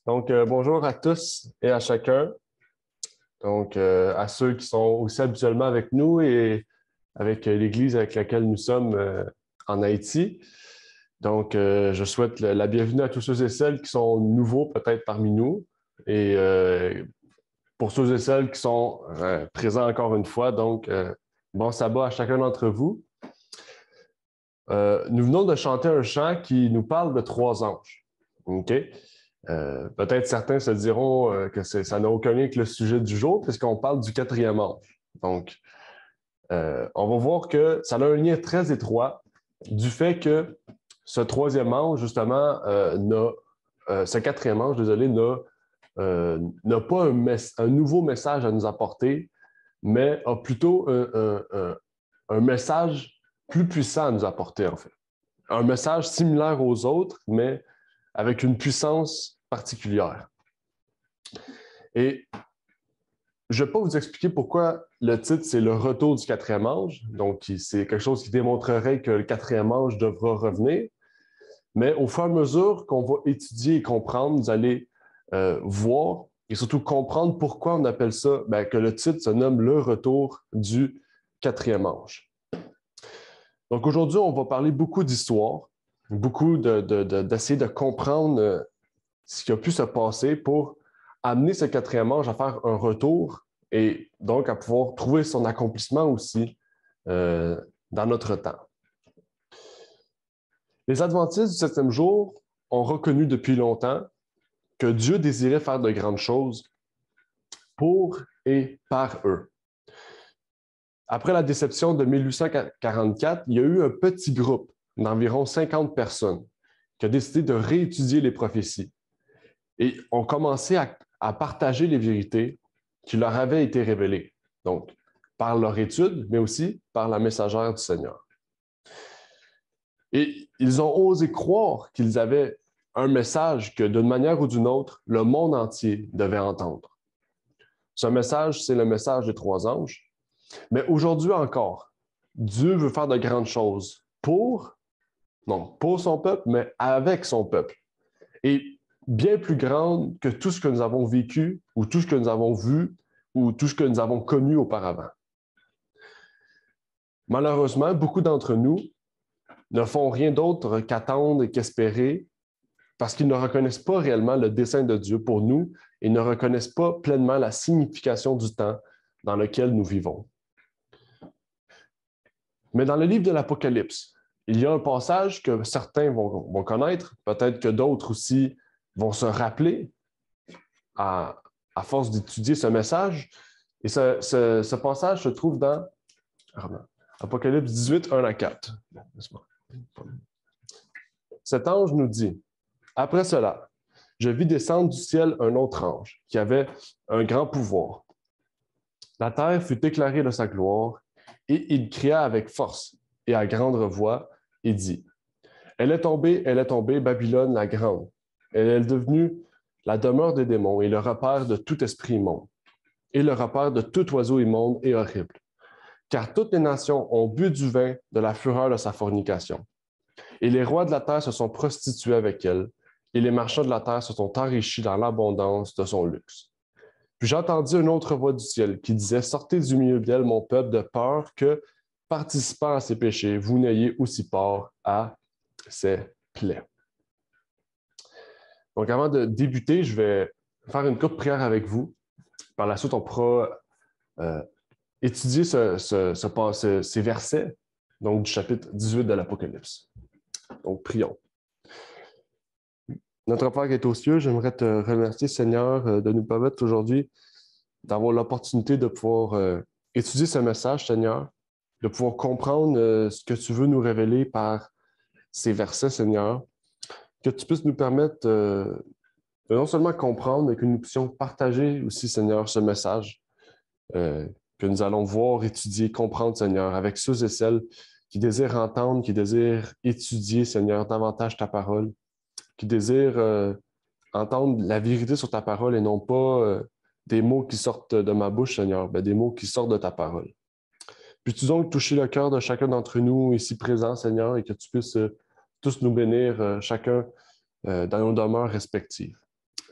Donc, bonjour à tous et à chacun. Donc, à ceux qui sont aussi habituellement avec nous et avec l'Église avec laquelle nous sommes en Haïti. Donc, je souhaite la bienvenue à tous ceux et celles qui sont nouveaux peut-être parmi nous et pour ceux et celles qui sont présents encore une fois. Donc, bon sabbat à chacun d'entre vous. Nous venons de chanter un chant qui nous parle de trois anges. OK? Peut-être certains se diront que ça n'a aucun lien avec le sujet du jour, puisqu'on parle du quatrième ange. Donc, on va voir que ça a un lien très étroit du fait que ce troisième ange, justement, ce quatrième ange, désolé, n'a pas un nouveau message à nous apporter, mais a plutôt un message plus puissant à nous apporter, en fait. Un message similaire aux autres, mais avec une puissance particulière. Et je ne vais pas vous expliquer pourquoi le titre, c'est le retour du quatrième ange. Donc, c'est quelque chose qui démontrerait que le quatrième ange devra revenir. Mais au fur et à mesure qu'on va étudier et comprendre, vous allez voir et surtout comprendre pourquoi on appelle ça, que le titre se nomme le retour du quatrième ange. Donc, aujourd'hui, on va parler beaucoup d'histoire, beaucoup d'essayer de comprendre ce qui a pu se passer pour amener ce quatrième ange à faire un retour et donc à pouvoir trouver son accomplissement aussi dans notre temps. Les Adventistes du septième jour ont reconnu depuis longtemps que Dieu désirait faire de grandes choses pour et par eux. Après la déception de 1844, il y a eu un petit groupe d'environ 50 personnes qui a décidé de réétudier les prophéties et ont commencé à partager les vérités qui leur avaient été révélées, donc par leur étude, mais aussi par la messagère du Seigneur. Et ils ont osé croire qu'ils avaient un message que, d'une manière ou d'une autre, le monde entier devait entendre. Ce message, c'est le message des trois anges. Mais aujourd'hui encore, Dieu veut faire de grandes choses non pour son peuple, mais avec son peuple. Et bien plus grande que tout ce que nous avons vécu ou tout ce que nous avons vu ou tout ce que nous avons connu auparavant. Malheureusement, beaucoup d'entre nous ne font rien d'autre qu'attendre et qu'espérer parce qu'ils ne reconnaissent pas réellement le dessein de Dieu pour nous et ne reconnaissent pas pleinement la signification du temps dans lequel nous vivons. Mais dans le livre de l'Apocalypse, il y a un passage que certains vont connaître, peut-être que d'autres aussi vont se rappeler à force d'étudier ce message. Et ce passage se trouve dans Apocalypse 18, 1 à 4. Cet ange nous dit, « Après cela, je vis descendre du ciel un autre ange qui avait un grand pouvoir. La terre fut éclairée de sa gloire, et il cria avec force et à grande voix et dit, « Elle est tombée, Babylone la grande. Elle est devenue la demeure des démons et le repère de tout esprit immonde, et le repère de tout oiseau immonde et horrible. Car toutes les nations ont bu du vin de la fureur de sa fornication. Et les rois de la terre se sont prostitués avec elle, et les marchands de la terre se sont enrichis dans l'abondance de son luxe. Puis j'entendis une autre voix du ciel qui disait, « Sortez du milieu d'elle, mon peuple, de peur que, participant à ses péchés, vous n'ayez aussi part à ses plaies. » Donc, avant de débuter, je vais faire une courte prière avec vous. Par la suite, on pourra étudier ces versets, donc du chapitre 18 de l'Apocalypse. Donc, prions. Notre Père qui est aux cieux, j'aimerais te remercier, Seigneur, de nous permettre aujourd'hui d'avoir l'opportunité de pouvoir étudier ce message, Seigneur, de pouvoir comprendre ce que tu veux nous révéler par ces versets, Seigneur, que tu puisses nous permettre de non seulement comprendre, mais que nous puissions partager aussi, Seigneur, ce message que nous allons voir, étudier, comprendre, Seigneur, avec ceux et celles qui désirent entendre, qui désirent étudier, Seigneur, davantage ta parole, qui désirent entendre la vérité sur ta parole et non pas des mots qui sortent de ma bouche, Seigneur, mais des mots qui sortent de ta parole. Puis tu donc toucher le cœur de chacun d'entre nous ici présents, Seigneur, et que tu puisses tous nous bénir, chacun dans nos demeures respectives.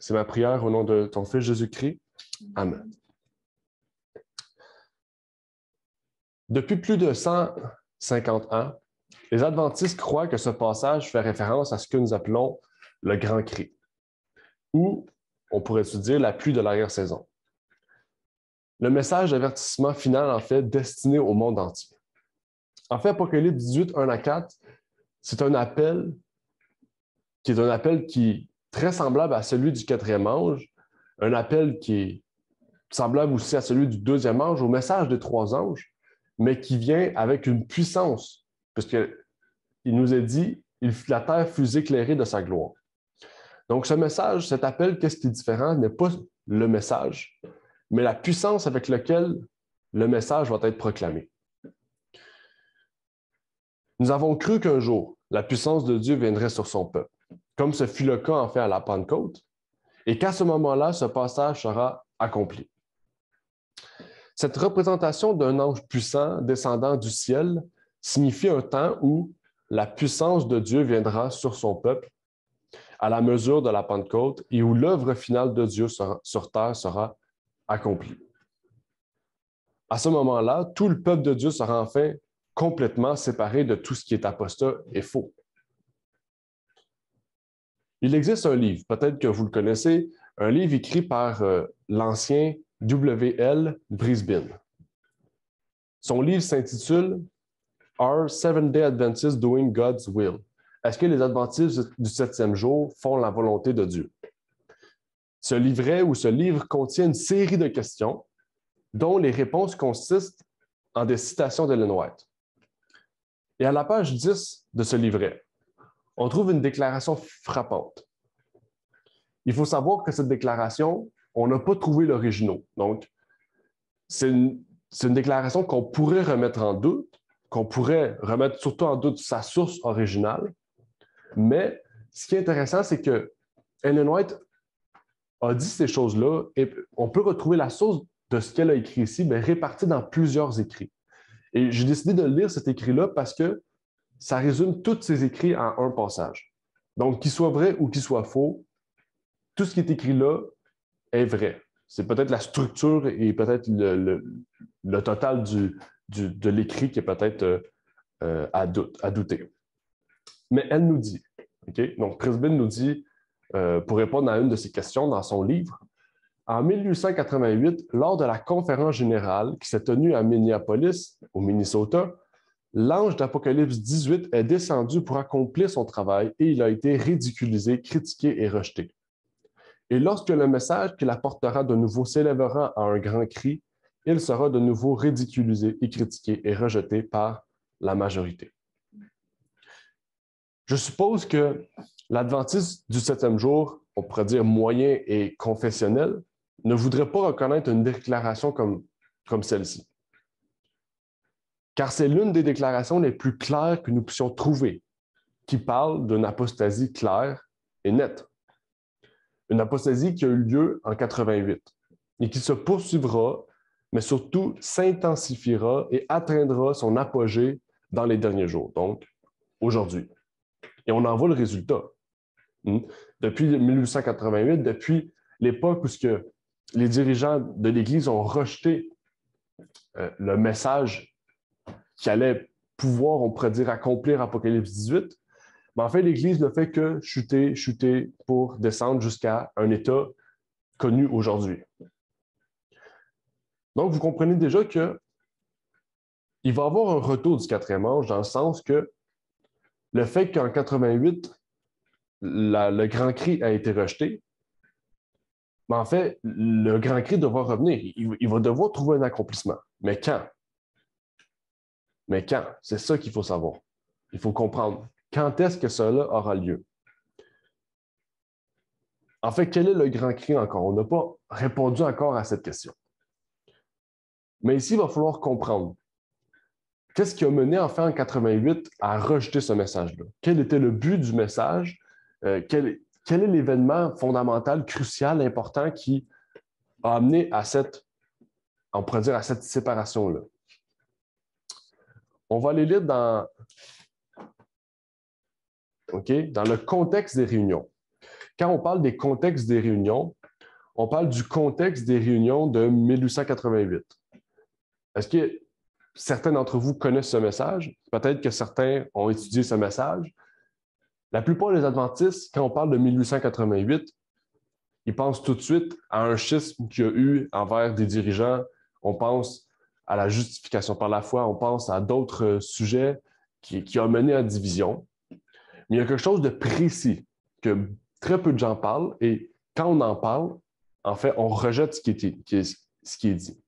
C'est ma prière au nom de ton Fils Jésus-Christ. Amen. Depuis plus de 150 ans, les adventistes croient que ce passage fait référence à ce que nous appelons le Grand Cri, ou on pourrait se dire la pluie de l'arrière-saison. Le message d'avertissement final, en fait, destiné au monde entier. En fait, Apocalypse 18, 1 à 4, c'est un appel qui est très semblable à celui du quatrième ange, un appel qui est semblable aussi à celui du deuxième ange, au message des trois anges, mais qui vient avec une puissance, puisqu'il nous est dit « la terre fut éclairée de sa gloire ». Donc, ce message, cet appel, qu'est-ce qui est différent, n'est pas le message, mais la puissance avec laquelle le message va être proclamé. Nous avons cru qu'un jour, la puissance de Dieu viendrait sur son peuple, comme ce fut le cas en fait à la Pentecôte, et qu'à ce moment-là, ce passage sera accompli. Cette représentation d'un ange puissant descendant du ciel signifie un temps où la puissance de Dieu viendra sur son peuple à la mesure de la Pentecôte et où l'œuvre finale de Dieu sur terre sera accomplie. À ce moment-là, tout le peuple de Dieu sera enfin complètement séparé de tout ce qui est apostat et faux. Il existe un livre, peut-être que vous le connaissez, un livre écrit par l'ancien W.L. Brisbane. Son livre s'intitule « Are Seventh-day Adventists Doing God's Will? » Est-ce que les Adventistes du septième jour font la volonté de Dieu? Ce livret ou ce livre contient une série de questions dont les réponses consistent en des citations d'Ellen White. Et à la page 10 de ce livret, on trouve une déclaration frappante. Il faut savoir que cette déclaration, on n'a pas trouvé l'original. Donc, c'est une déclaration qu'on pourrait remettre en doute, qu'on pourrait remettre surtout en doute sa source originale. Mais ce qui est intéressant, c'est que Ellen White a dit ces choses-là et on peut retrouver la source de ce qu'elle a écrit ici, mais répartie dans plusieurs écrits. Et j'ai décidé de lire cet écrit-là parce que ça résume tous ces écrits en un passage. Donc, qu'il soit vrai ou qu'il soit faux, tout ce qui est écrit là est vrai. C'est peut-être la structure et peut-être le total de l'écrit qui est peut-être à douter. Mais elle nous dit, okay? Donc Brisbane nous dit, pour répondre à une de ces questions dans son livre, en 1888, lors de la conférence générale qui s'est tenue à Minneapolis, au Minnesota, l'ange d'Apocalypse 18 est descendu pour accomplir son travail et il a été ridiculisé, critiqué et rejeté. Et lorsque le message qu'il apportera de nouveau s'élèvera à un grand cri, il sera de nouveau ridiculisé et critiqué et rejeté par la majorité. Je suppose que l'Adventiste du septième jour, on pourrait dire moyen et confessionnel, ne voudrait pas reconnaître une déclaration comme celle-ci. Car c'est l'une des déclarations les plus claires que nous puissions trouver, qui parle d'une apostasie claire et nette. Une apostasie qui a eu lieu en 88 et qui se poursuivra, mais surtout s'intensifiera et atteindra son apogée dans les derniers jours, donc aujourd'hui. Et on en voit le résultat. Depuis 1888, depuis l'époque où les dirigeants de l'Église ont rejeté le message qui allait pouvoir, on pourrait dire, accomplir Apocalypse 18, mais en fait, l'Église ne fait que chuter pour descendre jusqu'à un état connu aujourd'hui. Donc, vous comprenez déjà qu'il va y avoir un retour du quatrième ange dans le sens que le fait qu'en 88, le grand cri a été rejeté, mais en fait, le grand cri devra revenir. Il va devoir trouver un accomplissement. Mais quand? Mais quand? C'est ça qu'il faut savoir. Il faut comprendre. Quand est-ce que cela aura lieu? En fait, quel est le grand cri encore? On n'a pas répondu encore à cette question. Mais ici, il va falloir comprendre. Qu'est-ce qui a mené en fait en 88 à rejeter ce message-là? Quel était le but du message? Quel est l'événement fondamental, crucial, important qui a amené à on pourrait dire, à cette séparation-là? On va aller lire dans le contexte des réunions. Quand on parle des contextes des réunions, on parle du contexte des réunions de 1888. Est-ce que certains d'entre vous connaissent ce message? Peut-être que certains ont étudié ce message. La plupart des adventistes, quand on parle de 1888, ils pensent tout de suite à un schisme qu'il y a eu envers des dirigeants. On pense à la justification par la foi, on pense à d'autres sujets qui ont mené à division. Mais il y a quelque chose de précis que très peu de gens parlent et quand on en parle, en fait, on rejette ce qui est dit.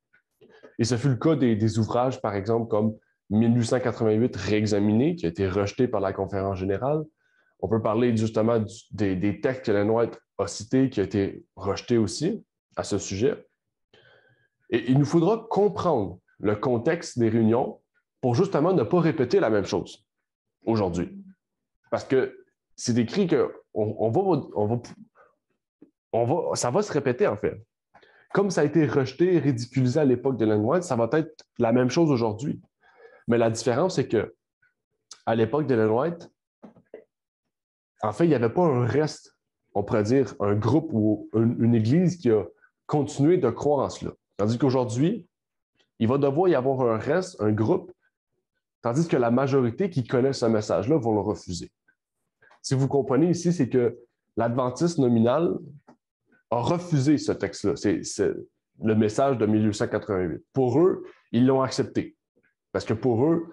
Et ce fut le cas des ouvrages, par exemple, comme 1888 réexaminé, qui a été rejeté par la Conférence générale. On peut parler justement des textes que Ellen White a cités, qui a été rejeté aussi à ce sujet. Et il nous faudra comprendre le contexte des réunions pour justement ne pas répéter la même chose aujourd'hui. Parce que c'est écrit que ça va se répéter en fait. Comme ça a été rejeté et ridiculisé à l'époque d'Ellen White, ça va être la même chose aujourd'hui. Mais la différence, c'est que à l'époque d'Ellen White, en fait, il n'y avait pas un reste, on pourrait dire, un groupe ou une église qui a continué de croire en cela. Tandis qu'aujourd'hui, il va devoir y avoir un reste, un groupe, tandis que la majorité qui connaît ce message-là vont le refuser. Si vous comprenez ici, c'est que l'adventiste nominal a refusé ce texte-là. C'est le message de 1888. Pour eux, ils l'ont accepté. Parce que pour eux,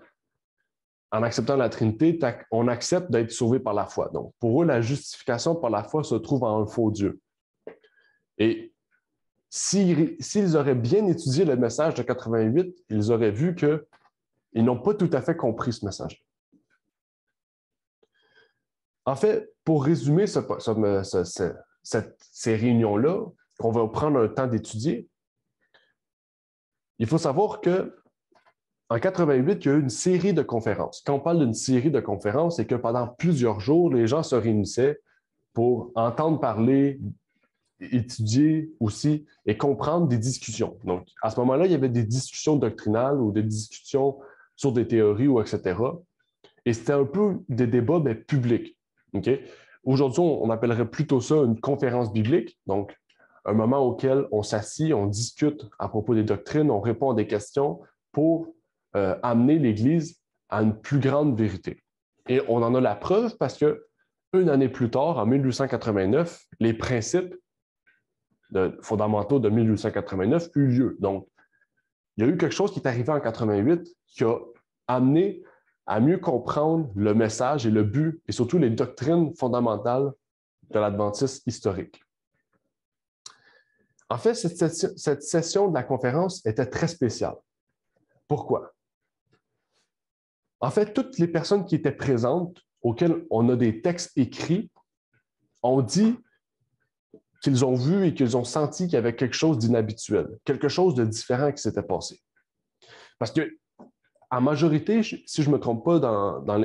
en acceptant la Trinité, on accepte d'être sauvé par la foi. Donc, pour eux, la justification par la foi se trouve en un faux Dieu. Et s'ils auraient bien étudié le message de 88, ils auraient vu qu'ils n'ont pas tout à fait compris ce message. En fait, pour résumer ces réunions-là, qu'on va prendre un temps d'étudier, il faut savoir qu'en 88, il y a eu une série de conférences. Quand on parle d'une série de conférences, c'est que pendant plusieurs jours, les gens se réunissaient pour entendre parler, étudier aussi et comprendre des discussions. Donc, à ce moment-là, il y avait des discussions doctrinales ou des discussions sur des théories ou etc. Et c'était un peu des débats publics. Okay? Aujourd'hui, on appellerait plutôt ça une conférence biblique, donc un moment auquel on s'assit, on discute à propos des doctrines, on répond à des questions pour amener l'Église à une plus grande vérité. Et on en a la preuve parce que une année plus tard, en 1889, les principes fondamentaux de 1889 eut lieu. Donc, il y a eu quelque chose qui est arrivé en 88 qui a amené à mieux comprendre le message et le but et surtout les doctrines fondamentales de l'adventisme historique. En fait, cette session de la conférence était très spéciale. Pourquoi? En fait, toutes les personnes qui étaient présentes, auxquelles on a des textes écrits, ont dit qu'ils ont vu et qu'ils ont senti qu'il y avait quelque chose d'inhabituel, quelque chose de différent qui s'était passé. Parce que, en majorité, si je ne me trompe pas,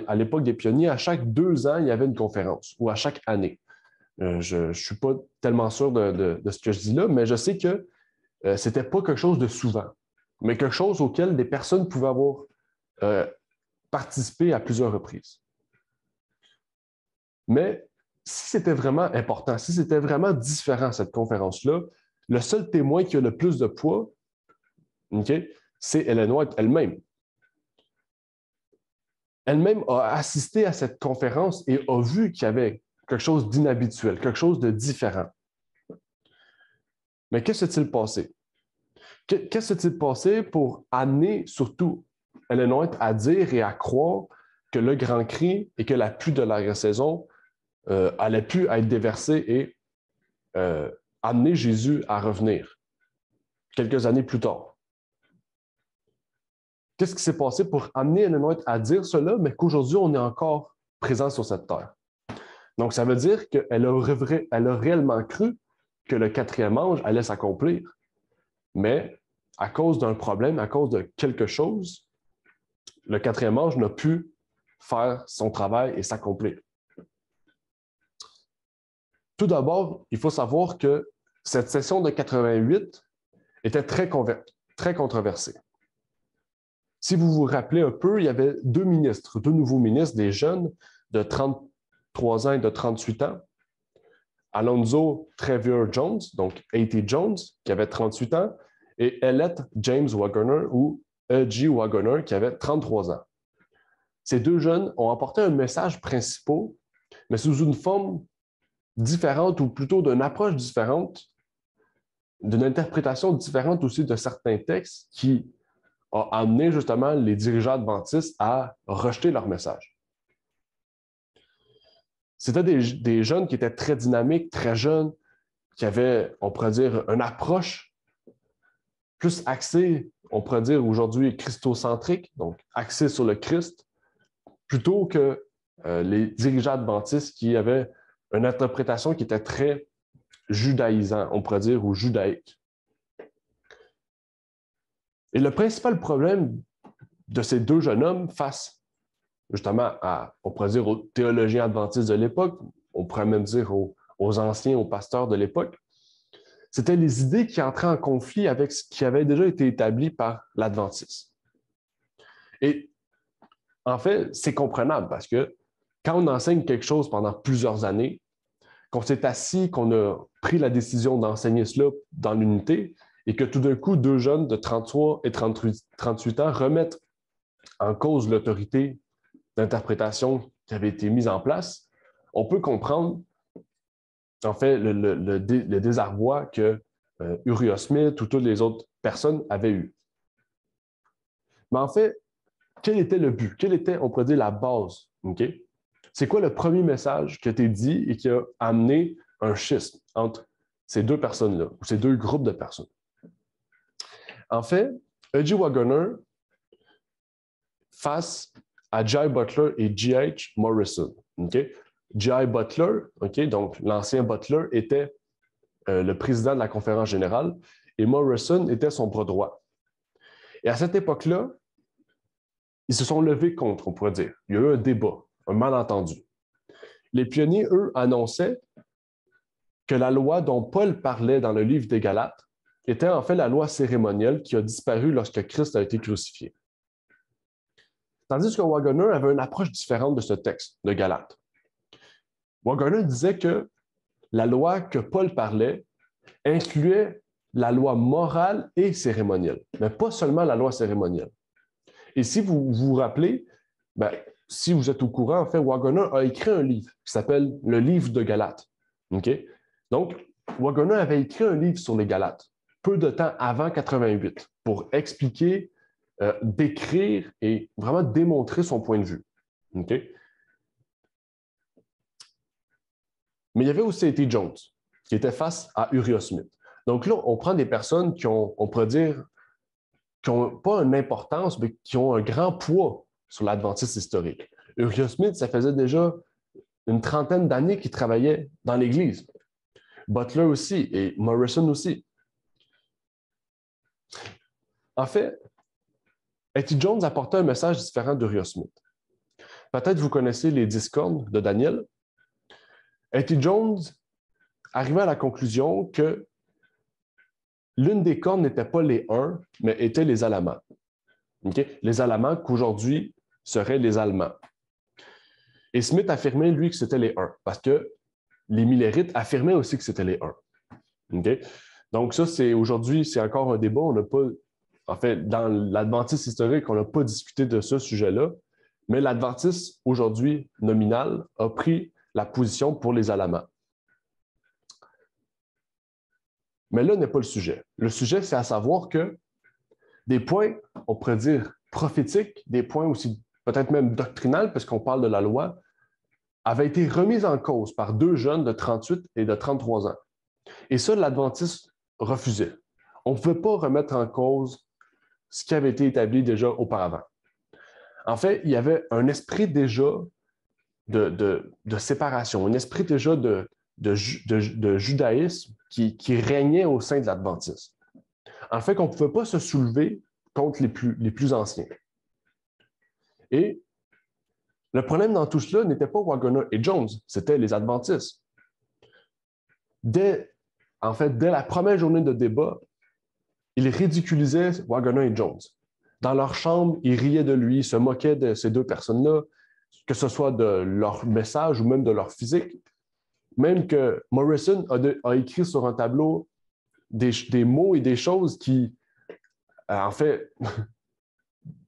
à l'époque des pionniers, à chaque 2 ans, il y avait une conférence, ou à chaque année. Je ne suis pas tellement sûr de ce que je dis là, mais je sais que ce n'était pas quelque chose de souvent, mais quelque chose auquel des personnes pouvaient avoir participé à plusieurs reprises. Mais si c'était vraiment important, si c'était vraiment différent, cette conférence-là, le seul témoin qui a le plus de poids, okay, c'est Ellen White elle-même. Elle-même a assisté à cette conférence et a vu qu'il y avait quelque chose d'inhabituel, quelque chose de différent. Mais qu'est-ce qui s'est-il passé? Qu'est-ce qui s'est-il passé pour amener surtout Ellen White à dire et à croire que le grand cri et que la pluie de l'arrière-saison allait pu être déversée et amener Jésus à revenir quelques années plus tard? Qu'est-ce qui s'est passé pour amener Ellen White à dire cela, mais qu'aujourd'hui, on est encore présent sur cette terre? Donc, ça veut dire qu'elle a réellement cru que le 4e ange allait s'accomplir. Mais à cause d'un problème, à cause de quelque chose, le 4e ange n'a pu faire son travail et s'accomplir. Tout d'abord, il faut savoir que cette session de 88 était très controversée. Si vous vous rappelez un peu, il y avait 2 nouveaux ministres, des jeunes de 33 ans et de 38 ans, Alonzo Trevier Jones, donc A.T. Jones, qui avait 38 ans, et Elliot James Wagoner, ou E.G. Wagoner, qui avait 33 ans. Ces deux jeunes ont apporté un message principal, mais sous une forme différente, ou plutôt d'une approche différente, d'une interprétation différente aussi de certains textes qui a amené justement les dirigeants adventistes à rejeter leur message. C'était des jeunes qui étaient très dynamiques, très jeunes, qui avaient, on pourrait dire, une approche plus axée, on pourrait dire aujourd'hui christocentrique, donc axée sur le Christ, plutôt que les dirigeants adventistes qui avaient une interprétation qui était très judaïsant, on pourrait dire, ou judaïque. Et le principal problème de ces deux jeunes hommes face justement à, on pourrait dire, aux théologiens adventistes de l'époque, on pourrait même dire aux anciens, aux pasteurs de l'époque, c'était les idées qui entraient en conflit avec ce qui avait déjà été établi par l'adventisme. Et en fait, c'est comprenable parce que quand on enseigne quelque chose pendant plusieurs années, qu'on s'est assis, qu'on a pris la décision d'enseigner cela dans l'unité, et que tout d'un coup, deux jeunes de 33 et 38 ans remettent en cause l'autorité d'interprétation qui avait été mise en place, on peut comprendre en fait le désarroi que Uriah Smith ou toutes les autres personnes avaient eu. Mais en fait, quel était le but? Quelle était, on pourrait dire, la base? Okay? C'est quoi le premier message qui a été dit et qui a amené un schisme entre ces deux personnes-là, ou ces deux groupes de personnes? En fait, E.G. Wagoner face à J. Butler et G.H. Morrison. Okay? J. Butler, okay, donc l'ancien Butler, était le président de la conférence générale et Morrison était son bras droit. Et à cette époque-là, ils se sont levés contre, on pourrait dire. Il y a eu un débat, un malentendu. Les pionniers, eux, annonçaient que la loi dont Paul parlait dans le livre des Galates était en fait la loi cérémonielle qui a disparu lorsque Christ a été crucifié. Tandis que Wagoner avait une approche différente de ce texte de Galates. Wagoner disait que la loi que Paul parlait incluait la loi morale et cérémonielle, mais pas seulement la loi cérémonielle. Et si vous vous rappelez, ben, si vous êtes au courant, en fait, Wagoner a écrit un livre qui s'appelle le livre de Galates. Okay? Donc, Wagoner avait écrit un livre sur les Galates peu de temps avant 88 pour expliquer, décrire et vraiment démontrer son point de vue. Okay? Mais il y avait aussi A.T. Jones, qui était face à Uriah Smith. Donc là, on prend des personnes qui ont, on pourrait dire, qui n'ont pas une importance, mais qui ont un grand poids sur l'adventisme historique. Uriah Smith, ça faisait déjà une trentaine d'années qu'il travaillait dans l'Église. Butler aussi et Morrison aussi. En fait, A.T. Jones apportait un message différent d'Uriah Smith. Peut-être vous connaissez les 10 cornes de Daniel. A.T. Jones arrivait à la conclusion que l'une des cornes n'était pas les 1, mais étaient les alamans. Okay? Les alamans qu'aujourd'hui seraient les Allemands. Et Smith affirmait, lui, que c'était les 1, parce que les millérites affirmaient aussi que c'était les 1. Okay? Donc ça, aujourd'hui, c'est encore un débat. On n'a pas, en fait, dans l'adventisme historique, on n'a pas discuté de ce sujet-là, mais l'adventisme, aujourd'hui, nominal, a pris la position pour les alamans. Mais là n'est pas le sujet. Le sujet, c'est à savoir que des points, on pourrait dire prophétiques, des points aussi peut-être même doctrinales, parce qu'on parle de la loi, avaient été remis en cause par deux jeunes de 38 et de 33 ans. Et ça, l'adventiste refusait. On ne pouvait pas remettre en cause ce qui avait été établi déjà auparavant. En fait, il y avait un esprit déjà de séparation, un esprit déjà de judaïsme qui régnait au sein de l'adventisme. En fait, qu'on ne pouvait pas se soulever contre les plus anciens. Et le problème dans tout cela n'était pas Wagoner et Jones, c'était les adventistes. Dès la première journée de débat, ils ridiculisaient Wagoner et Jones. Dans leur chambre, ils riaient de lui, se moquaient de ces deux personnes-là, que ce soit de leur message ou même de leur physique. même que Morrison a écrit sur un tableau des mots et des choses qui, en fait,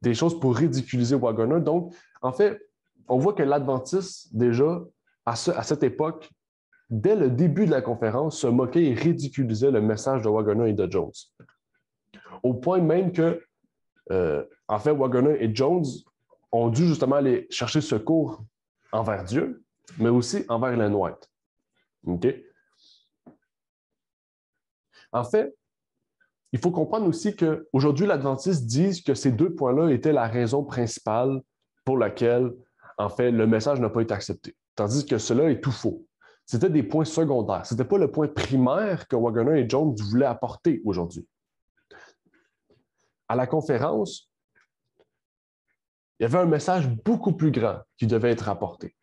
des choses pour ridiculiser Waggoner. Donc, en fait, on voit que l'Adventiste, déjà, à cette époque, dès le début de la conférence, se moquait et ridiculisait le message de Waggoner et de Jones. Au point même que, en fait, Waggoner et Jones ont dû justement aller chercher secours envers Dieu, mais aussi envers Ellen White. OK? En fait, il faut comprendre aussi qu'aujourd'hui, l'Adventiste dit que ces deux points-là étaient la raison principale pour laquelle, en fait, le message n'a pas été accepté. Tandis que cela est tout faux. C'était des points secondaires. Ce n'était pas le point primaire que Waggoner et Jones voulaient apporter aujourd'hui. À la conférence, il y avait un message beaucoup plus grand qui devait être apporté.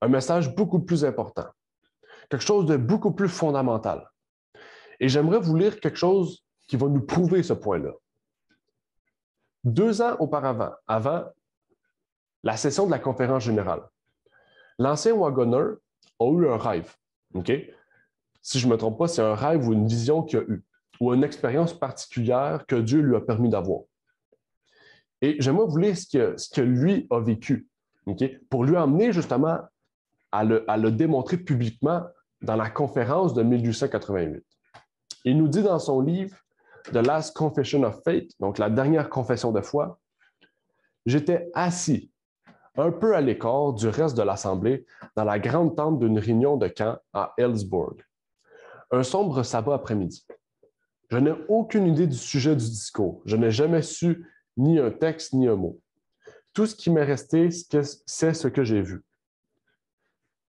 Un message beaucoup plus important. Quelque chose de beaucoup plus fondamental. Et j'aimerais vous lire quelque chose qui va nous prouver ce point-là. 2 ans auparavant, avant la session de la conférence générale, l'ancien Waggoner a eu un rêve. Okay? Si je ne me trompe pas, c'est un rêve ou une vision qu'il a eue, ou une expérience particulière que Dieu lui a permis d'avoir. Et j'aimerais vous lire ce que lui a vécu, okay? Pour lui amener justement à le démontrer publiquement dans la conférence de 1888. Il nous dit dans son livre The Last Confession of Faith, donc la dernière confession de foi, « J'étais assis un peu à l'écart du reste de l'Assemblée dans la grande tente d'une réunion de camp à Ellsbourg. Un sombre sabbat après-midi. Je n'ai aucune idée du sujet du discours. Je n'ai jamais su ni un texte ni un mot. Tout ce qui m'est resté, c'est ce que j'ai vu.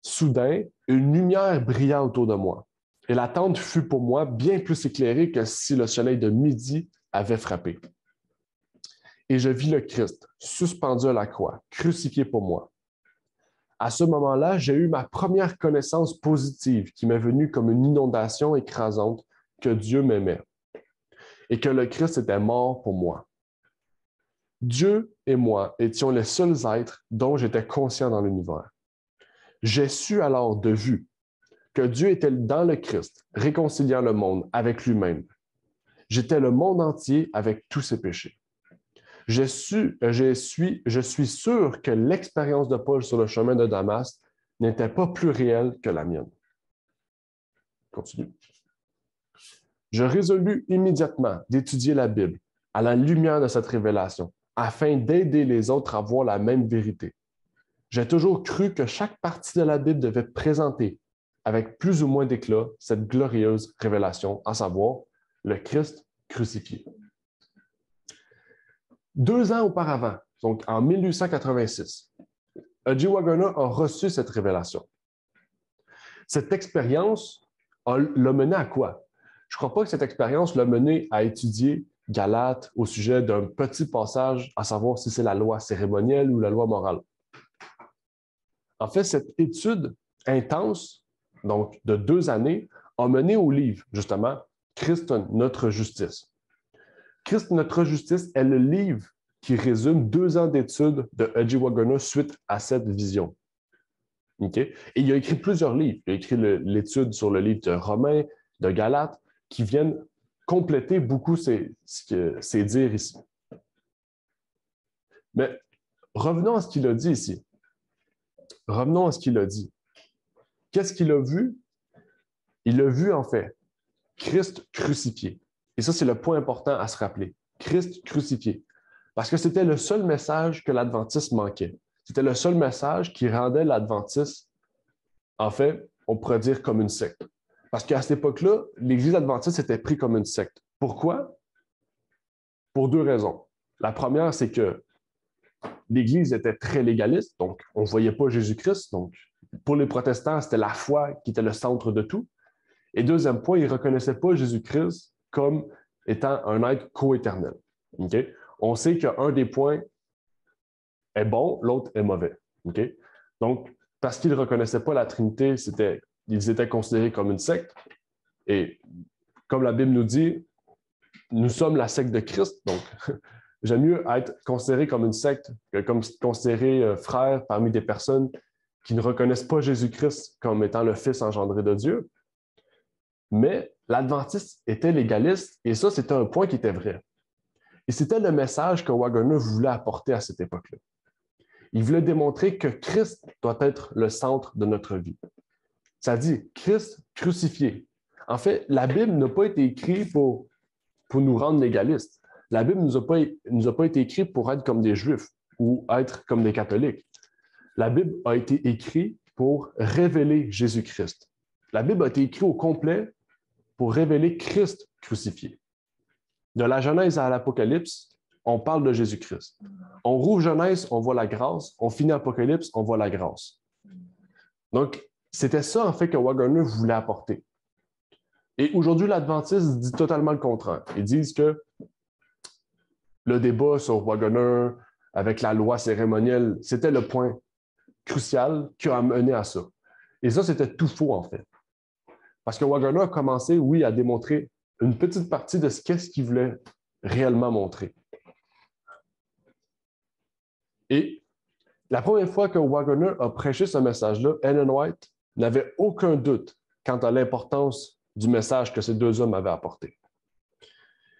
Soudain, une lumière brilla autour de moi, et la tente fut pour moi bien plus éclairée que si le soleil de midi avait frappé. Et je vis le Christ, suspendu à la croix, crucifié pour moi. À ce moment-là, j'ai eu ma première connaissance positive qui m'est venue comme une inondation écrasante que Dieu m'aimait et que le Christ était mort pour moi. Dieu et moi étions les seuls êtres dont j'étais conscient dans l'univers. J'ai su alors de vue que Dieu était dans le Christ, réconciliant le monde avec lui-même. J'étais le monde entier avec tous ses péchés. Je suis sûr que l'expérience de Paul sur le chemin de Damas n'était pas plus réelle que la mienne. Continue. Je résolus immédiatement d'étudier la Bible à la lumière de cette révélation, afin d'aider les autres à voir la même vérité. J'ai toujours cru que chaque partie de la Bible devait présenter, avec plus ou moins d'éclat, cette glorieuse révélation, à savoir le Christ crucifié. 2 ans auparavant, donc en 1886, J. Waggoner a reçu cette révélation. Cette expérience l'a mené à quoi? Je ne crois pas que cette expérience l'a mené à étudier Galates au sujet d'un petit passage, à savoir si c'est la loi cérémonielle ou la loi morale. En fait, cette étude intense, donc de 2 années, a mené au livre, justement, Christ, notre justice. Christ, notre justice est le livre qui résume 2 ans d'études de J. Waggoner suite à cette vision. Okay? Et il a écrit plusieurs livres. Il a écrit l'étude sur le livre de Romains, de Galates, qui viennent compléter beaucoup ces dires ici. Mais revenons à ce qu'il a dit ici. Revenons à ce qu'il a dit. Qu'est-ce qu'il a vu? Il a vu, en fait, Christ crucifié. Et ça, c'est le point important à se rappeler. Christ crucifié. Parce que c'était le seul message que l'Adventiste manquait. C'était le seul message qui rendait l'Adventiste, en fait, on pourrait dire comme une secte. Parce qu'à cette époque-là, l'Église adventiste était prise comme une secte. Pourquoi? Pour 2 raisons. La première, c'est que l'Église était très légaliste, donc on ne voyait pas Jésus-Christ. Donc, pour les protestants, c'était la foi qui était le centre de tout. Et deuxième point, ils ne reconnaissaient pas Jésus-Christ comme étant un être coéternel. Okay? On sait qu'un des points est bon, l'autre est mauvais. Okay? Donc, parce qu'ils ne reconnaissaient pas la Trinité, ils étaient considérés comme une secte. Et comme la Bible nous dit, nous sommes la secte de Christ. Donc, j'aime mieux être considéré comme une secte que comme considéré frère parmi des personnes qui ne reconnaissent pas Jésus-Christ comme étant le Fils engendré de Dieu. Mais l'Adventiste était légaliste et ça, c'était un point qui était vrai. Et c'était le message que Waggoner voulait apporter à cette époque-là. Il voulait démontrer que Christ doit être le centre de notre vie. Ça dit Christ crucifié. En fait, la Bible n'a pas été écrite pour nous rendre légalistes. La Bible ne nous a pas été écrite pour être comme des Juifs ou être comme des catholiques. La Bible a été écrite pour révéler Jésus-Christ. La Bible a été écrite au complet pour révéler Christ crucifié. De la Genèse à l'Apocalypse, on parle de Jésus-Christ. On rouvre Genèse, on voit la grâce. On finit Apocalypse, on voit la grâce. Donc, c'était ça, en fait, que Waggoner voulait apporter. Et aujourd'hui, l'Adventiste dit totalement le contraire. Ils disent que le débat sur Waggoner avec la loi cérémonielle, c'était le point crucial qui a mené à ça. Et ça, c'était tout faux, en fait. Parce que Waggoner a commencé, oui, à démontrer une petite partie de ce qu'est-ce qu'il voulait réellement montrer. Et la première fois que Waggoner a prêché ce message-là, Ellen White n'avait aucun doute quant à l'importance du message que ces deux hommes avaient apporté.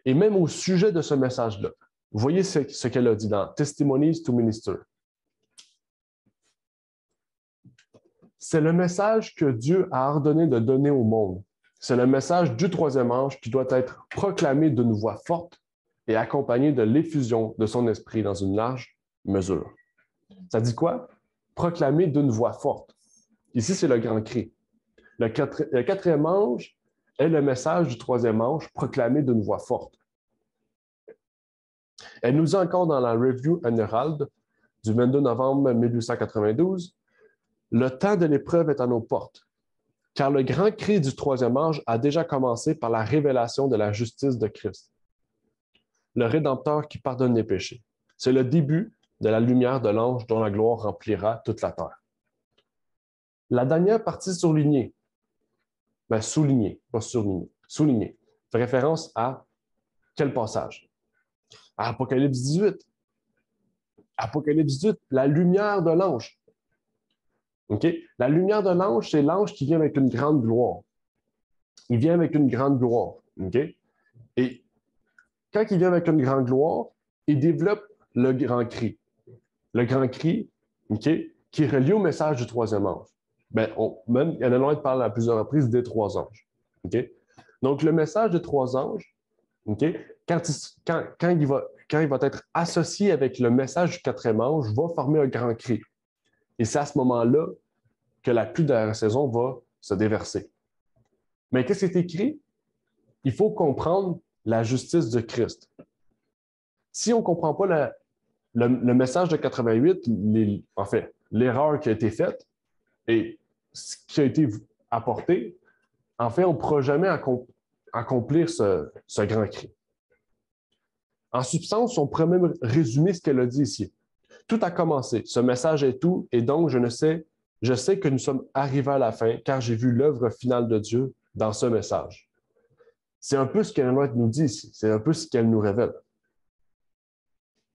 Et même au sujet de ce message-là, voyez ce qu'elle a dit dans Testimonies to Minister. C'est le message que Dieu a ordonné de donner au monde. C'est le message du troisième ange qui doit être proclamé d'une voix forte et accompagné de l'effusion de son esprit dans une large mesure. Ça dit quoi? Proclamé d'une voix forte. Ici, c'est le grand cri. Le quatrième ange est le message du troisième ange proclamé d'une voix forte. Elle nous dit encore dans la Review and Herald du 22 novembre 1892, « Le temps de l'épreuve est à nos portes, car le grand cri du troisième ange a déjà commencé par la révélation de la justice de Christ, le Rédempteur qui pardonne les péchés. C'est le début de la lumière de l'ange dont la gloire remplira toute la terre. » La dernière partie soulignée, pas surlignée, soulignée, fait référence à quel passage? À Apocalypse 18. Apocalypse 18, la lumière de l'ange. Okay? La lumière de l'ange, c'est l'ange qui vient avec une grande gloire. Il vient avec une grande gloire. Okay? Et quand il vient avec une grande gloire, il développe le grand cri. Le grand cri, okay, qui est relié au message du troisième ange. Même Ellen White parle à plusieurs reprises des trois anges. Okay? Donc, le message des trois anges, okay, quand il va être associé avec le message du quatrième ange, va former un grand cri. Et c'est à ce moment-là que la pluie de la saison va se déverser. Mais qu'est-ce qui est écrit? Il faut comprendre la justice de Christ. Si on ne comprend pas le message de 88, l'erreur qui a été faite et ce qui a été apporté, en fait, on ne pourra jamais accomplir ce grand cri. En substance, on pourrait même résumer ce qu'elle a dit ici. Tout a commencé, ce message est tout, et donc je sais que nous sommes arrivés à la fin, car j'ai vu l'œuvre finale de Dieu dans ce message. C'est un peu ce qu'Ellen White nous dit ici, c'est un peu ce qu'elle nous révèle.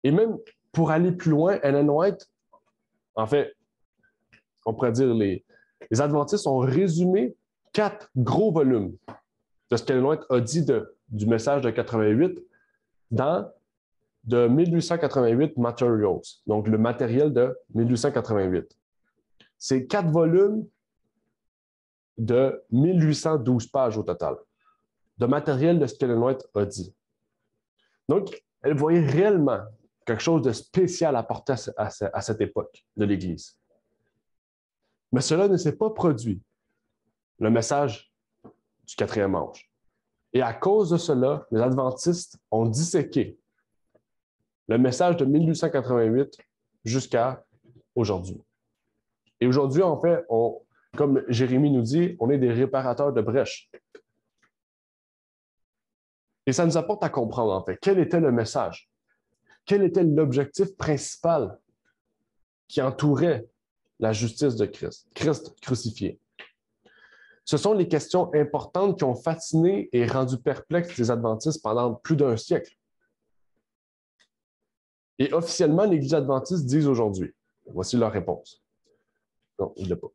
Et même pour aller plus loin, Ellen White, en fait, on pourrait dire les Adventistes ont résumé 4 gros volumes de ce qu'Ellen White a dit du message de 88 dans de 1888 Materials, donc le matériel de 1888. C'est 4 volumes de 1812 pages au total, de matériel de ce qu'Ellen White a dit. Donc, elle voyait réellement quelque chose de spécial à apporter à cette époque de l'Église. Mais cela ne s'est pas produit, le message du quatrième ange. Et à cause de cela, les Adventistes ont disséqué le message de 1888 jusqu'à aujourd'hui. Et aujourd'hui, en fait, comme Jérémie nous dit, on est des réparateurs de brèches. Et ça nous apporte à comprendre, en fait, quel était le message, quel était l'objectif principal qui entourait la justice de Christ, Christ crucifié. Ce sont les questions importantes qui ont fasciné et rendu perplexes les Adventistes pendant plus d'un siècle. Et officiellement, l'Église adventiste dit aujourd'hui, voici leur réponse. Non, il ne l'a pas.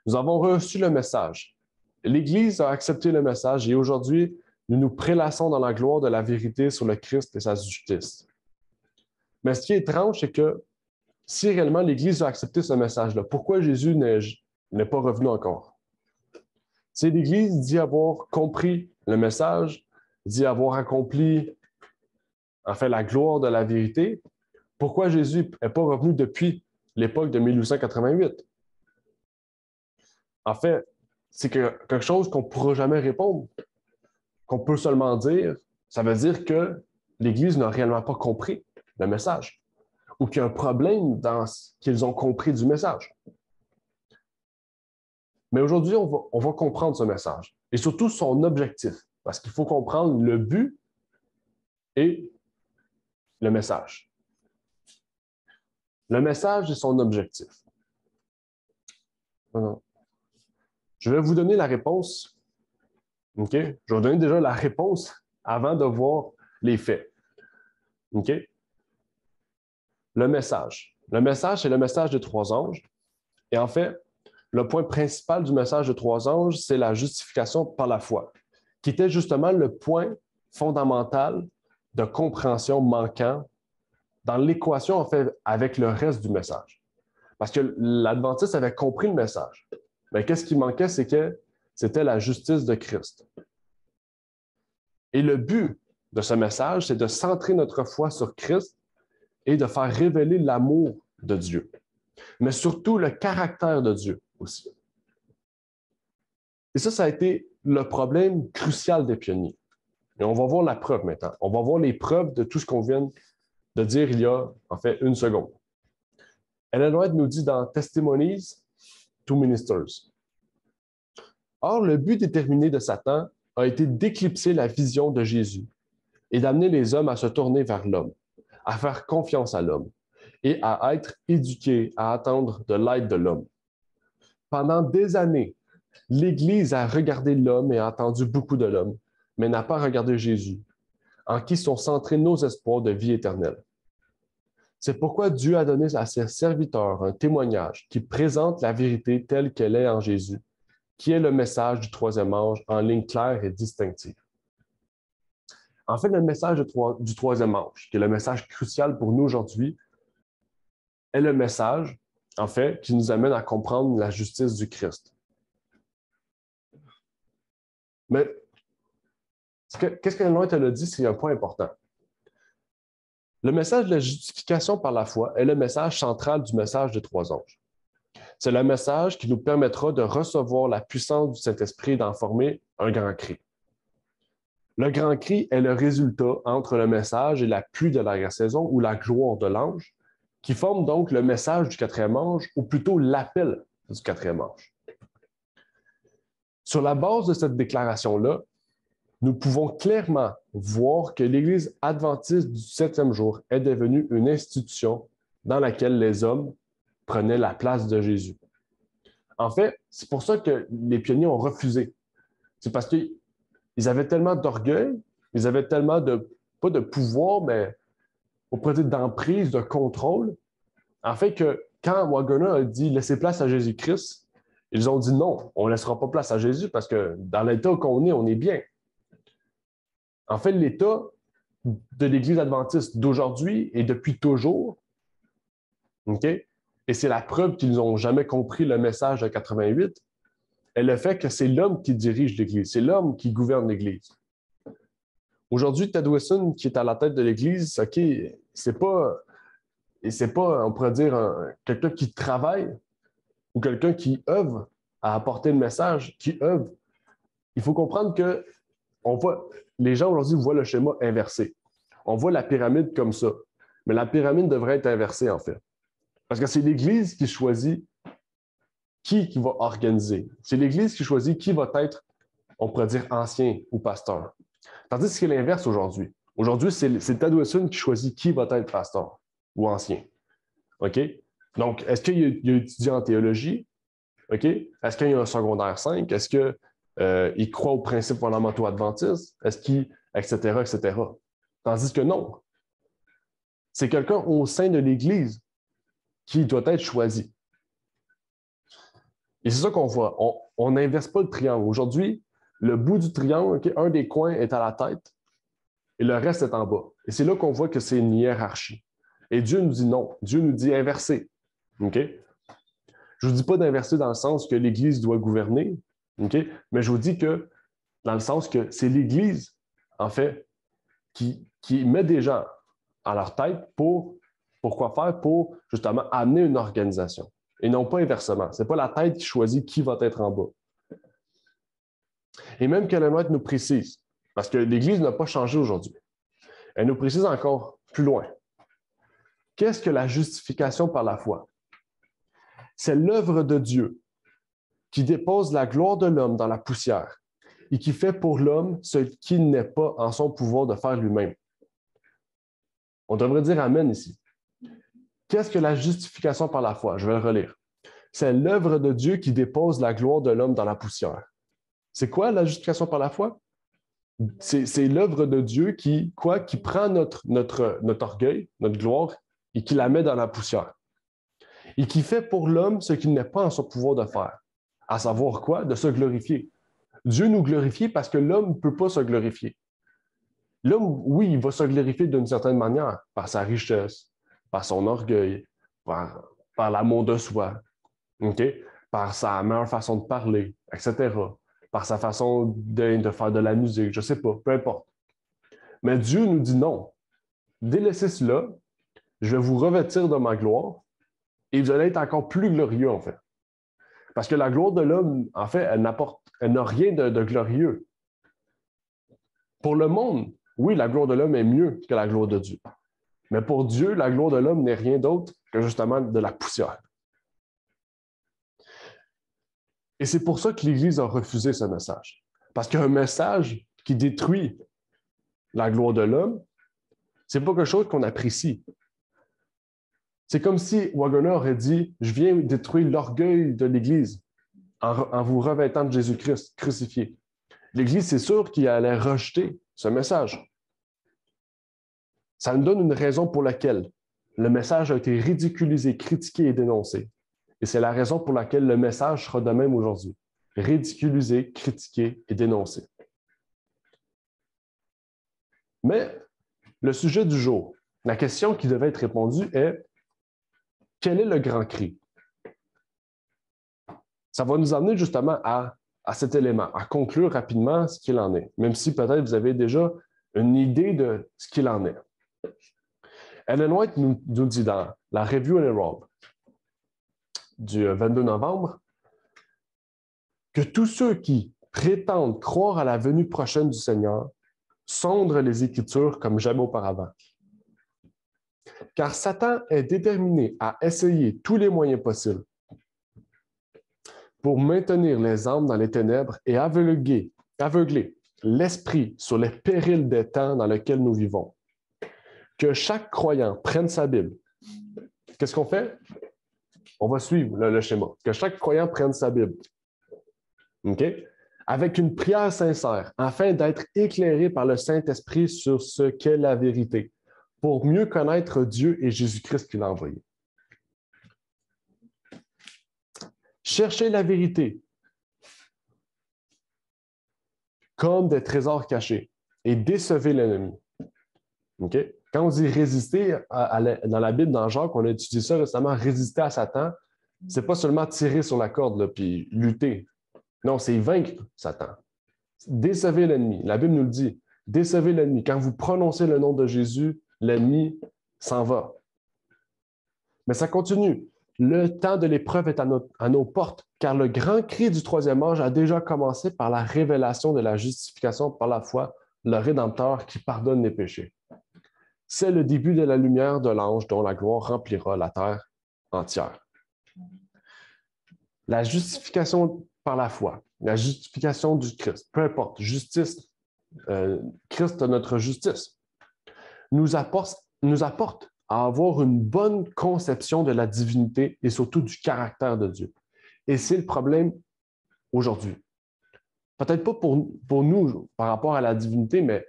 Nous avons reçu le message. L'Église a accepté le message et aujourd'hui, nous nous prélassons dans la gloire de la vérité sur le Christ et sa justice. Mais ce qui est étrange, c'est que si réellement l'Église a accepté ce message-là, pourquoi Jésus n'est pas revenu encore? C'est l'Église dit avoir compris le message, dit avoir accompli, en fait, la gloire de la vérité. Pourquoi Jésus n'est pas revenu depuis l'époque de 1888? En fait, c'est quelque chose qu'on ne pourra jamais répondre, qu'on peut seulement dire. Ça veut dire que l'Église n'a réellement pas compris le message ou qu'il y a un problème dans ce qu'ils ont compris du message. Mais aujourd'hui, on va comprendre ce message et surtout son objectif, parce qu'il faut comprendre le but et le message. Le message et son objectif. Je vais vous donner la réponse. OK? Je vais vous donner déjà la réponse avant de voir les faits. OK? Le message. Le message, c'est le message des trois anges. Et en fait, le point principal du message des trois anges, c'est la justification par la foi, qui était justement le point fondamental de compréhension manquant dans l'équation, en fait, avec le reste du message. Parce que l'Adventiste avait compris le message. Mais qu'est-ce qui manquait, c'est que c'était la justice de Christ. Et le but de ce message, c'est de centrer notre foi sur Christ et de faire révéler l'amour de Dieu, mais surtout le caractère de Dieu aussi. Et ça a été le problème crucial des pionniers. Et on va voir la preuve maintenant. On va voir les preuves de tout ce qu'on vient de dire il y a, en fait, une seconde. Ellen White nous dit dans Testimonies to Ministers. Or, le but déterminé de Satan a été d'éclipser la vision de Jésus et d'amener les hommes à se tourner vers l'homme, à faire confiance à l'homme et à être éduqués à attendre de l'aide de l'homme. Pendant des années, l'Église a regardé l'homme et a attendu beaucoup de l'homme, mais n'a pas regardé Jésus, en qui sont centrés nos espoirs de vie éternelle. C'est pourquoi Dieu a donné à ses serviteurs un témoignage qui présente la vérité telle qu'elle est en Jésus, qui est le message du troisième ange en ligne claire et distinctive. En fait, le message du troisième ange, qui est le message crucial pour nous aujourd'hui, est le message, en fait, qui nous amène à comprendre la justice du Christ. Mais qu'est-ce que Ellen White a dit, c'est un point important. Le message de la justification par la foi est le message central du message des trois anges. C'est le message qui nous permettra de recevoir la puissance du Saint-Esprit et d'en former un grand cri. Le grand cri est le résultat entre le message et la pluie de l'arrière-saison ou la gloire de l'ange, qui forme donc le message du quatrième ange, ou plutôt l'appel du quatrième ange. Sur la base de cette déclaration-là, nous pouvons clairement voir que l'Église adventiste du septième jour est devenue une institution dans laquelle les hommes prenaient la place de Jésus. En fait, c'est pour ça que les pionniers ont refusé. C'est parce qu'ils avaient tellement d'orgueil, ils avaient tellement pas de pouvoir, mais on pourrait dire d'emprise, de contrôle, en fait que quand Waggoner a dit « laissez place à Jésus-Christ », ils ont dit « non, on ne laissera pas place à Jésus parce que dans l'état qu'on est, on est bien ». En fait, l'état de l'Église adventiste d'aujourd'hui et depuis toujours, OK? Et c'est la preuve qu'ils n'ont jamais compris le message de 88, est le fait que c'est l'homme qui dirige l'Église, c'est l'homme qui gouverne l'Église. Aujourd'hui, Ted Wilson, qui est à la tête de l'Église, OK, c'est pas, on pourrait dire, quelqu'un qui travaille ou quelqu'un qui œuvre à apporter le message, qui œuvre. Il faut comprendre que les gens aujourd'hui voient le schéma inversé. On voit la pyramide comme ça. Mais la pyramide devrait être inversée, en fait. Parce que c'est l'Église qui choisit qui va organiser. C'est l'Église qui choisit qui va être, on pourrait dire, ancien ou pasteur. Tandis que c'est l'inverse aujourd'hui. Aujourd'hui, c'est Ted Wilson qui choisit qui va être pasteur ou ancien. OK? Donc, est-ce qu'il a étudié en théologie? OK? Est-ce qu'il y a un secondaire 5? Est-ce qu'il croit aux principes fondamentaux adventistes? Est-ce qu'il... etc., etc. Tandis que non. C'est quelqu'un au sein de l'Église qui doit être choisi. Et c'est ça qu'on voit. On n'inverse pas le triangle. Aujourd'hui, le bout du triangle, okay, un des coins est à la tête et le reste est en bas. Et c'est là qu'on voit que c'est une hiérarchie. Et Dieu nous dit non. Dieu nous dit inverser. Okay? Je ne vous dis pas d'inverser dans le sens que l'Église doit gouverner, okay? Mais je vous dis que dans le sens que c'est l'Église, en fait, qui met des gens à leur tête pour quoi faire? Pour justement amener une organisation. Et non pas inversement. Ce n'est pas la tête qui choisit qui va être en bas. Et même qu'Ellen White nous précise, parce que l'Église n'a pas changé aujourd'hui, elle nous précise encore plus loin. Qu'est-ce que la justification par la foi? C'est l'œuvre de Dieu qui dépose la gloire de l'homme dans la poussière et qui fait pour l'homme ce qu'il n'est pas en son pouvoir de faire lui-même. On devrait dire Amen ici. Qu'est-ce que la justification par la foi? Je vais le relire. C'est l'œuvre de Dieu qui dépose la gloire de l'homme dans la poussière. C'est quoi la justification par la foi? C'est l'œuvre de Dieu qui prend notre orgueil, notre gloire, et qui la met dans la poussière. Et qui fait pour l'homme ce qu'il n'est pas en son pouvoir de faire. À savoir quoi? De se glorifier. Dieu nous glorifie parce que l'homme ne peut pas se glorifier. L'homme, oui, il va se glorifier d'une certaine manière, par sa richesse, par son orgueil, par l'amour de soi, okay? Par sa meilleure façon de parler, etc., par sa façon de faire de la musique, je ne sais pas, peu importe. Mais Dieu nous dit non. Délaissez cela, je vais vous revêtir de ma gloire et vous allez être encore plus glorieux, en fait. Parce que la gloire de l'homme, en fait, elle n'a rien de glorieux. Pour le monde, oui, la gloire de l'homme est mieux que la gloire de Dieu. Mais pour Dieu, la gloire de l'homme n'est rien d'autre que justement de la poussière. Et c'est pour ça que l'Église a refusé ce message. Parce qu'un message qui détruit la gloire de l'homme, c'est pas quelque chose qu'on apprécie. C'est comme si Waggoner aurait dit « Je viens détruire l'orgueil de l'Église en vous revêtant de Jésus-Christ crucifié. » L'Église, c'est sûr qu'elle allait rejeter ce message. Ça nous donne une raison pour laquelle le message a été ridiculisé, critiqué et dénoncé. Et c'est la raison pour laquelle le message sera de même aujourd'hui. Ridiculisé, critiqué et dénoncé. Mais le sujet du jour, la question qui devait être répondue est « Quel est le grand cri? » Ça va nous amener justement à cet élément, à conclure rapidement ce qu'il en est, même si peut-être vous avez déjà une idée de ce qu'il en est. Ellen White nous dit dans la Review and Herald du 22 novembre que tous ceux qui prétendent croire à la venue prochaine du Seigneur sondent les Écritures comme jamais auparavant. Car Satan est déterminé à essayer tous les moyens possibles pour maintenir les âmes dans les ténèbres et aveugler l'esprit sur les périls des temps dans lesquels nous vivons. Que chaque croyant prenne sa Bible. Qu'est-ce qu'on fait? On va suivre le schéma. Que chaque croyant prenne sa Bible. OK? Avec une prière sincère, afin d'être éclairé par le Saint-Esprit sur ce qu'est la vérité, pour mieux connaître Dieu et Jésus-Christ qu'il a envoyé. Cherchez la vérité comme des trésors cachés et décevez l'ennemi. Okay? Quand on dit résister dans la Bible, dans Jacques, on a étudié ça récemment, résister à Satan, c'est pas seulement tirer sur la corde puis lutter. Non, c'est vaincre Satan. Décevez l'ennemi. La Bible nous le dit. Décevez l'ennemi. Quand vous prononcez le nom de Jésus, l'ennemi s'en va. Mais ça continue. Le temps de l'épreuve est à nos portes, car le grand cri du troisième âge a déjà commencé par la révélation de la justification par la foi, le Rédempteur qui pardonne les péchés. C'est le début de la lumière de l'ange dont la gloire remplira la terre entière. La justification par la foi, la justification du Christ, peu importe, justice, Christ notre justice, nous apporte à avoir une bonne conception de la divinité et surtout du caractère de Dieu. Et c'est le problème aujourd'hui. Peut-être pas pour nous par rapport à la divinité, mais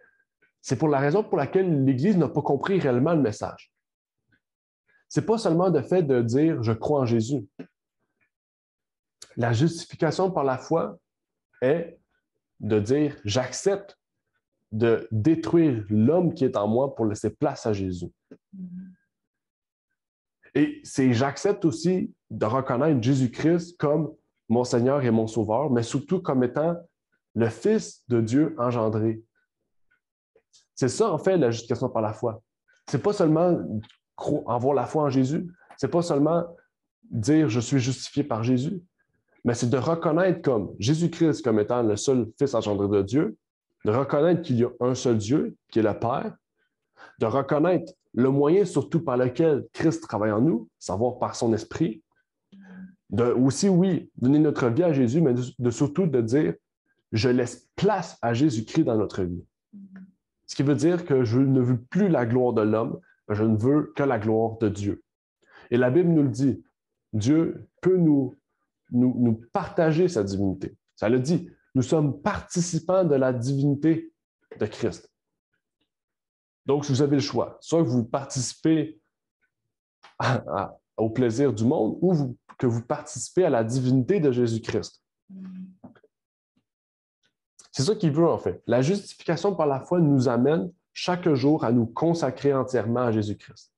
c'est pour la raison pour laquelle l'Église n'a pas compris réellement le message. Ce n'est pas seulement le fait de dire « je crois en Jésus ». La justification par la foi est de dire « j'accepte de détruire l'homme qui est en moi pour laisser place à Jésus. » Et c'est j'accepte aussi de reconnaître Jésus-Christ comme mon Seigneur et mon Sauveur, mais surtout comme étant le Fils de Dieu engendré. C'est ça, en fait, la justification par la foi. C'est pas seulement avoir la foi en Jésus, c'est pas seulement dire je suis justifié par Jésus, mais c'est de reconnaître comme Jésus-Christ comme étant le seul Fils engendré de Dieu, de reconnaître qu'il y a un seul Dieu, qui est le Père, de reconnaître le moyen surtout par lequel Christ travaille en nous, savoir par son esprit, de aussi, oui, donner notre vie à Jésus, mais surtout de dire je laisse place à Jésus-Christ dans notre vie. Ce qui veut dire que je ne veux plus la gloire de l'homme, mais je ne veux que la gloire de Dieu. Et la Bible nous le dit, Dieu peut nous partager sa divinité. Ça le dit, nous sommes participants de la divinité de Christ. Donc, vous avez le choix. Soit que vous participez au plaisir du monde ou que vous participez à la divinité de Jésus-Christ. C'est ça qu'il veut, en fait. La justification par la foi nous amène chaque jour à nous consacrer entièrement à Jésus-Christ.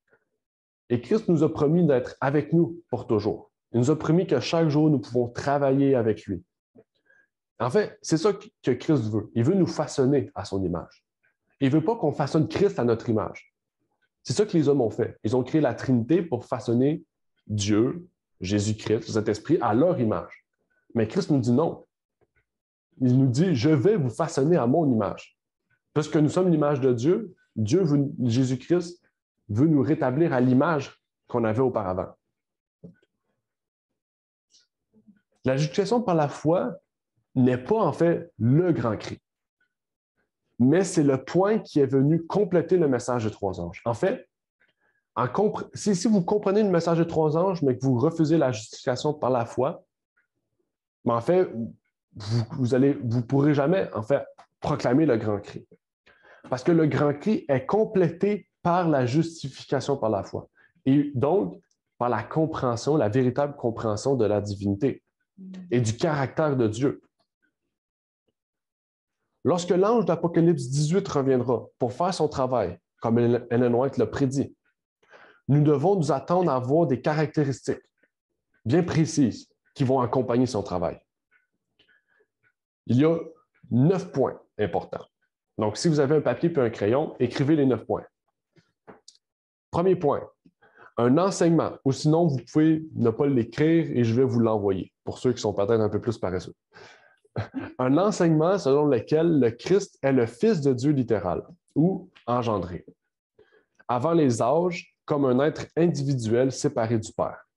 Et Christ nous a promis d'être avec nous pour toujours. Il nous a promis que chaque jour, nous pouvons travailler avec lui. En fait, c'est ça que Christ veut. Il veut nous façonner à son image. Il ne veut pas qu'on façonne Christ à notre image. C'est ça que les hommes ont fait. Ils ont créé la Trinité pour façonner Dieu, Jésus-Christ, le Saint-Esprit, à leur image. Mais Christ nous dit non. Il nous dit, je vais vous façonner à mon image. Parce que nous sommes l'image de Dieu, Jésus-Christ, veut nous rétablir à l'image qu'on avait auparavant. La justification par la foi n'est pas en fait le grand cri, mais c'est le point qui est venu compléter le message des trois anges. En fait, si vous comprenez le message des trois anges, mais que vous refusez la justification par la foi, en fait, vous ne pourrez jamais en fait proclamer le grand cri. Parce que le grand cri est complété par la justification par la foi. Et donc, par la compréhension, la véritable compréhension de la divinité et du caractère de Dieu. Lorsque l'ange d'Apocalypse 18 reviendra pour faire son travail, comme Ellen White l'a prédit, nous devons nous attendre à avoir des caractéristiques bien précises qui vont accompagner son travail. Il y a 9 points importants. Donc, si vous avez un papier et un crayon, écrivez les 9 points. Premier point, un enseignement, ou sinon vous pouvez ne pas l'écrire et je vais vous l'envoyer, pour ceux qui sont peut-être un peu plus paresseux. Un enseignement selon lequel le Christ est le Fils de Dieu littéral, ou engendré, avant les âges, comme un être individuel séparé du Père.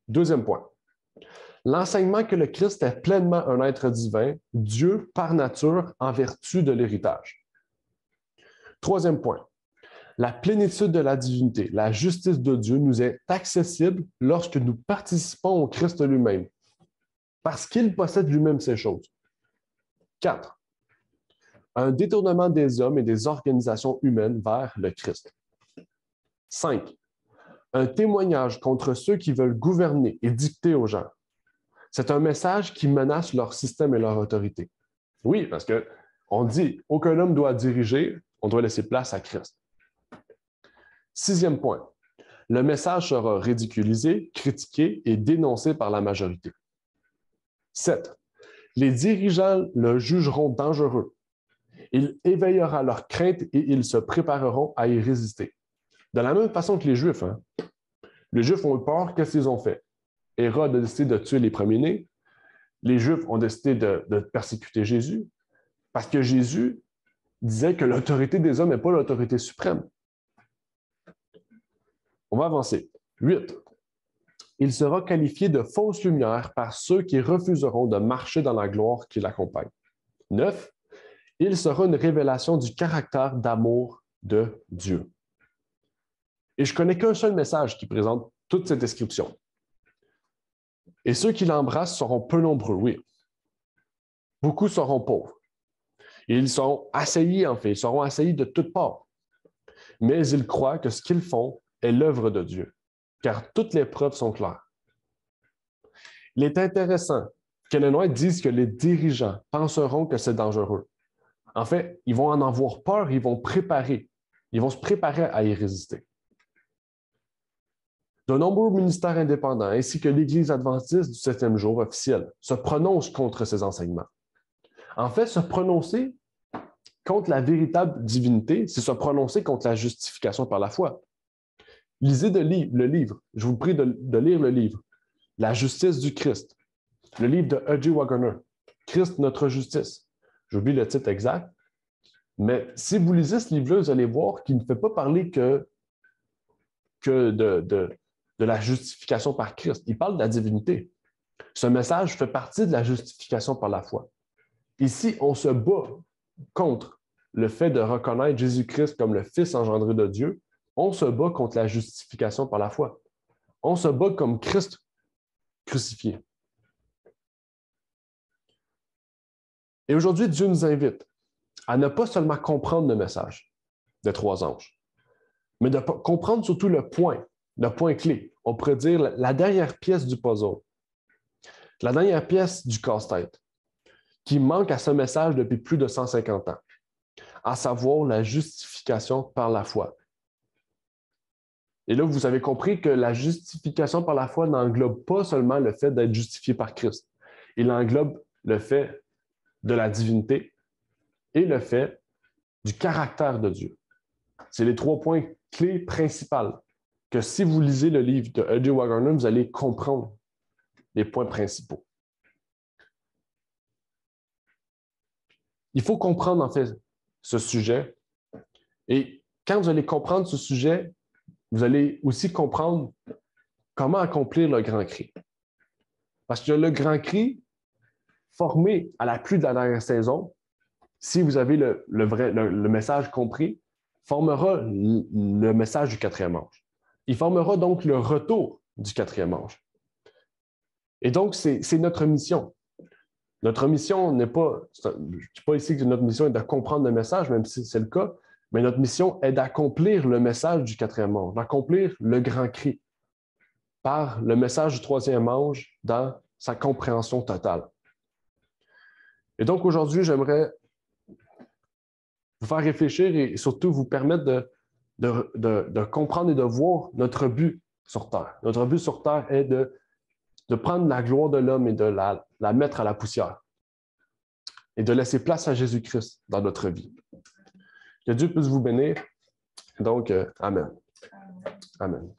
Deuxième point, l'enseignement que le Christ est pleinement un être divin, Dieu par nature, en vertu de l'héritage. Troisième point, la plénitude de la divinité, la justice de Dieu nous est accessible lorsque nous participons au Christ lui-même, parce qu'il possède lui-même ces choses. 4. Un détournement des hommes et des organisations humaines vers le Christ. 5. Un témoignage contre ceux qui veulent gouverner et dicter aux gens. C'est un message qui menace leur système et leur autorité. Oui, parce qu'on dit aucun homme doit diriger, on doit laisser place à Christ. 6e point, le message sera ridiculisé, critiqué et dénoncé par la majorité. 7. Les dirigeants le jugeront dangereux. Il éveillera leur crainte et ils se prépareront à y résister. De la même façon que les Juifs. Les Juifs ont eu peur, qu'est-ce qu'ils ont fait? Hérode a décidé de tuer les premiers-nés. Les Juifs ont décidé de persécuter Jésus parce que Jésus disait que l'autorité des hommes n'est pas l'autorité suprême. On va avancer. 8. Il sera qualifié de fausse lumière par ceux qui refuseront de marcher dans la gloire qui l'accompagne. 9. Il sera une révélation du caractère d'amour de Dieu. Et je ne connais qu'un seul message qui présente toute cette description. Et ceux qui l'embrassent seront peu nombreux, oui. Beaucoup seront pauvres. Et ils seront assaillis, en fait, ils seront assaillis de toutes parts. Mais ils croient que ce qu'ils font est l'œuvre de Dieu, car toutes les preuves sont claires. Il est intéressant qu'Ellen White dise que les dirigeants penseront que c'est dangereux. En fait, ils vont en avoir peur, ils vont se préparer à y résister. De nombreux ministères indépendants ainsi que l'Église adventiste du 7e jour officielle se prononcent contre ces enseignements. En fait, se prononcer contre la véritable divinité, c'est se prononcer contre la justification par la foi. Lisez le livre. Je vous prie de lire le livre. La justice du Christ. Le livre de E.J. Waggoner. Christ, notre justice. J'oublie le titre exact. Mais si vous lisez ce livre-là, vous allez voir qu'il ne fait pas parler que de la justification par Christ. Il parle de la divinité. Ce message fait partie de la justification par la foi. Ici, on se bat contre le fait de reconnaître Jésus-Christ comme le Fils engendré de Dieu. On se bat contre la justification par la foi. On se bat comme Christ crucifié. Et aujourd'hui, Dieu nous invite à ne pas seulement comprendre le message des 3 anges, mais de comprendre surtout le point clé. On pourrait dire la dernière pièce du puzzle, la dernière pièce du casse-tête, qui manque à ce message depuis plus de 150 ans, à savoir la justification par la foi. Et là, vous avez compris que la justification par la foi n'englobe pas seulement le fait d'être justifié par Christ. Il englobe le fait de la divinité et le fait du caractère de Dieu. C'est les 3 points clés principaux que si vous lisez le livre de E.J. Waggoner, vous allez comprendre les points principaux. Il faut comprendre en fait ce sujet. Et quand vous allez comprendre ce sujet, vous allez aussi comprendre comment accomplir le grand cri. Parce que le grand cri, formé à la pluie de la dernière saison, si vous avez le message compris, formera le message du 4e ange. Il formera donc le retour du 4e ange. Et donc, c'est notre mission. Notre mission n'est pas, je ne dis pas ici que notre mission est de comprendre le message, même si c'est le cas, mais notre mission est d'accomplir le message du 4e ange, d'accomplir le grand cri par le message du 3e ange dans sa compréhension totale. Et donc, aujourd'hui, j'aimerais vous faire réfléchir et surtout vous permettre de comprendre et de voir notre but sur Terre. Notre but sur Terre est de prendre la gloire de l'homme et de la mettre à la poussière et de laisser place à Jésus-Christ dans notre vie. Que Dieu puisse vous bénir. Donc, Amen. Amen.